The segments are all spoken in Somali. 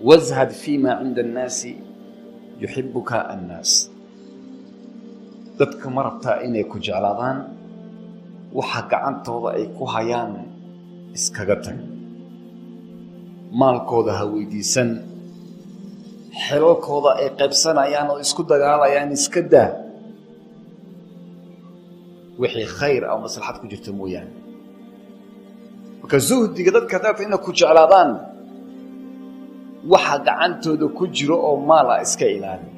wazhad fima cinda annaasi yuxibuka annaas. dadka ma rabtaa inay ku jeclaadaan waxa gacantooda ay ku hayaan iskaga tag. maalkooda ha weydiisan, xelalkooda ay qaybsanayaan oo isku dagaalayaan iska daa, wixii khayr ama maslaxad ku jirta mooyaane. marka zuhdiga dadka haddaad inay ku jeclaadaan waxa gacantooda ku jiro oo maala iska ilaali.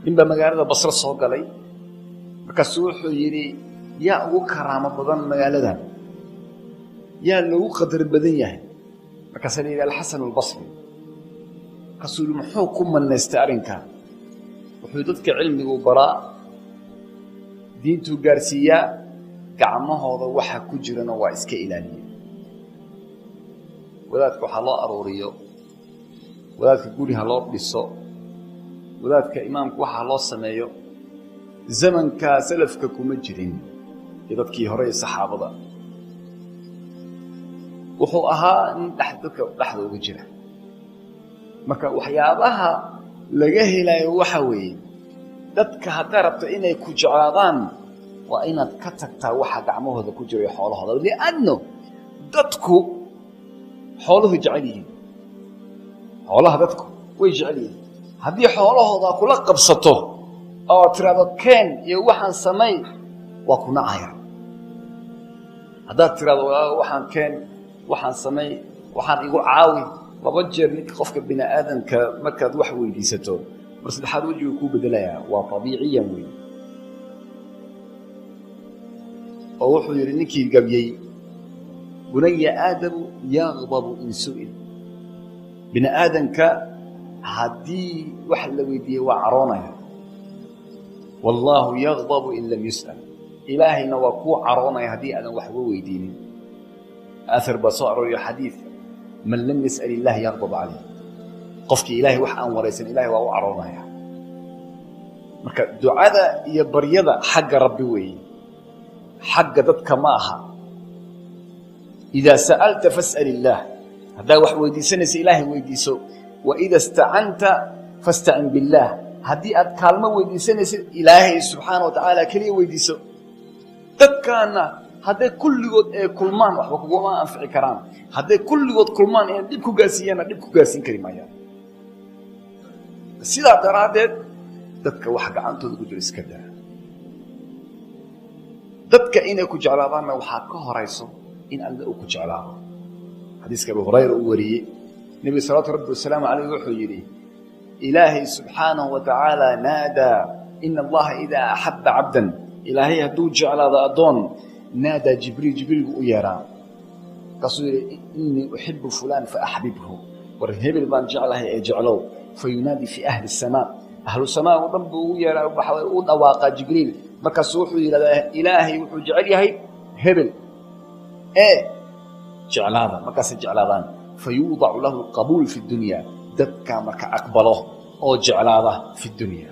ninbaa magaalada Basra soo galay, markaasuu wuxuu yidhi yaa ugu karaamo badan magaaladan, yaa loogu qadar badan yahay. markaasaa la yidhi alxasan albasri. markaasuu yidhi muxuu ku manaystay arrinkan? wuxuu dadka cilmigu baraa, diintuu gaarsiiyaa, gacmahooda waxa ku jirana waa iska ilaaliya. wadaadka waxaa loo aruuriyo, wadaadka guri ha loo dhiso, wadaadka imaamku waxa loo sameeyo, zamanka salafka kuma jirin iyo dadkii hore ee saxaabada. wuxuu ahaa nin dadka dhexda uga jira. marka waxyaabaha laga helayo waxa weeye dadka haddaad rabto inay ku jeclaadaan waa inaad ka tagtaa waxa gacmahooda ku jira iyo xoolahooda. lianno dadku xooluhu jecel yihiin, xoolaha dadku way jecel yihiin. haddii xoolahooda kula qabsato oo tiraahdo keen iyo waxaan samay, waa ku nacaya. haddaad tiraahdo waxaan keen, waxaan samay, waxaan igu caawi, laba jeer ninka qofka bini aadamka markaad wax weydiisato mar saddexaad wejigu kuu bedelayaa. waa tabiiciyan weyn. oo wuxuu yidhi ninkii gabyey, bunaya aadamu yaqdabu in su'il. bini aadamka haddii wax la weydiiyey waa caroonaya. wallaahu yaqdabu in lam yus'al. ilaahayna waa kuu caroonaya haddii aadan waxba weydiinin. athar baa soo arooriyo xadiid, man lam yas'al illaahi yaqdab calayh. qofkii ilaahay wax aan waraysan ilaahay waa u caroonaya. marka ducada iyo baryada xagga rabbi weeye, xagga dadka ma aha. idaa sa'alta fas'al illaah. haddaad wax weydiisanaysa ilaahay weydiiso. waida istacanta fastacin billaah. haddii aad kaalmo weydiisanaysid ilaahay subxaana wa tacaala keliya weydiiso. dadkaana hadday kulligood ee kulmaan waxba kuguma anfici karaan. hadday kulligood kulmaan inay dhib ku gaarsiiyaanna dhib ku gaarsiin kari maayaan. sidaa daraaddeed dadka wax gacantooda ku jiro iska daa. dadka inay ku jeclaadaanna waxaa ka horayso in alle uu ku jeclaado. xadiiska abu hurayra uu wariyey, nebiga salawaatu rabbi wasalaamu calayh wuxuu yidhi ilaahay subxaanahu wa tacaala naadaa ina allaha idaa axabba cabdan. ilaahay hadduu jeclaado addoon, naadaa jibriil, jibriilgu u yeeraa. markaasuu yidhi innii uxibu fulaan faaxbibhu. war hebel baan jeclahay ee jeclow. fayunaadi fii ahli samaa. ahlu samaa oo dhan buu ugu yeeraa, waxa u dhawaaqaa jibriil. markaasuu wuxuu yidhahdaa ilaahay wuxuu jecel yahay hebel ee jeclaada. markaasay jeclaadaan. fayuudacu lahu alqabuul fi dunya. dadkaa marka aqbalo oo jeclaada fi dunya.